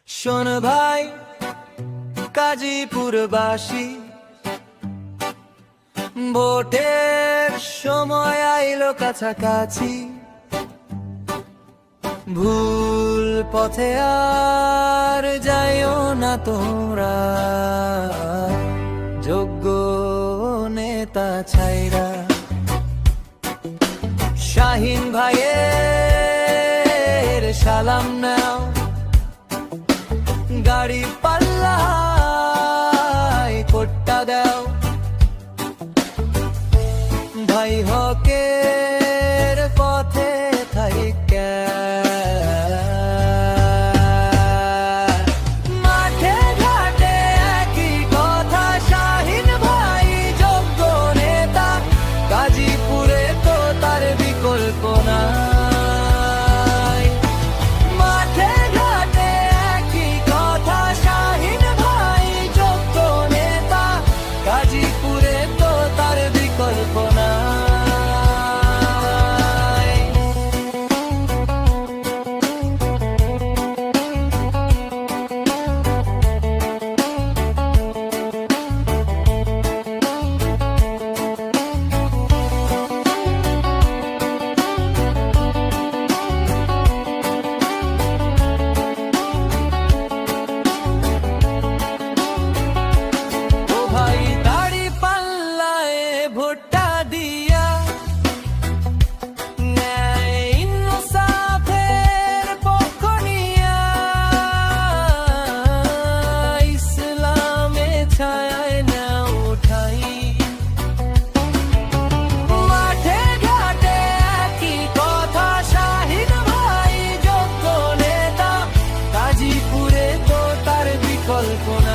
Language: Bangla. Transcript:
শোন ভাই গাজীপুরবাসী, ভোটের সময় আইলো কাছাকাছি। ভুল পথে আর যাইও না তোমরা, যোগ্য নেতা ছাইরা। শাহিন ভাইয়ের সালাম নাও, গাড়ি পাল্লায় কোট্টা দাও। ভাই হকের পথে থাইকা মাঠে ঘাটে একই কথা, শাহিন ভাই যোগ্য নেতা। গাজীপুরে তো তার বিকল্প নাই। মাঠে ঘাটে একই কথা, শাহিন ভাই যোগ্য নেতা। গাজীপুরে তো তার বিকল্প নাই। ও ভাই দাড়ি পাল্লায় ভোটটা দিয়া, ন্যায় ইনসাফের পক্ষ নিয়া, ইসলামে ছায়ায় না উঠাই। মাঠে ঘাটে একই কথা, শাহিন ভাই যোগ্য নেতা। গাজীপুরে তো তার বিকল্প নাই।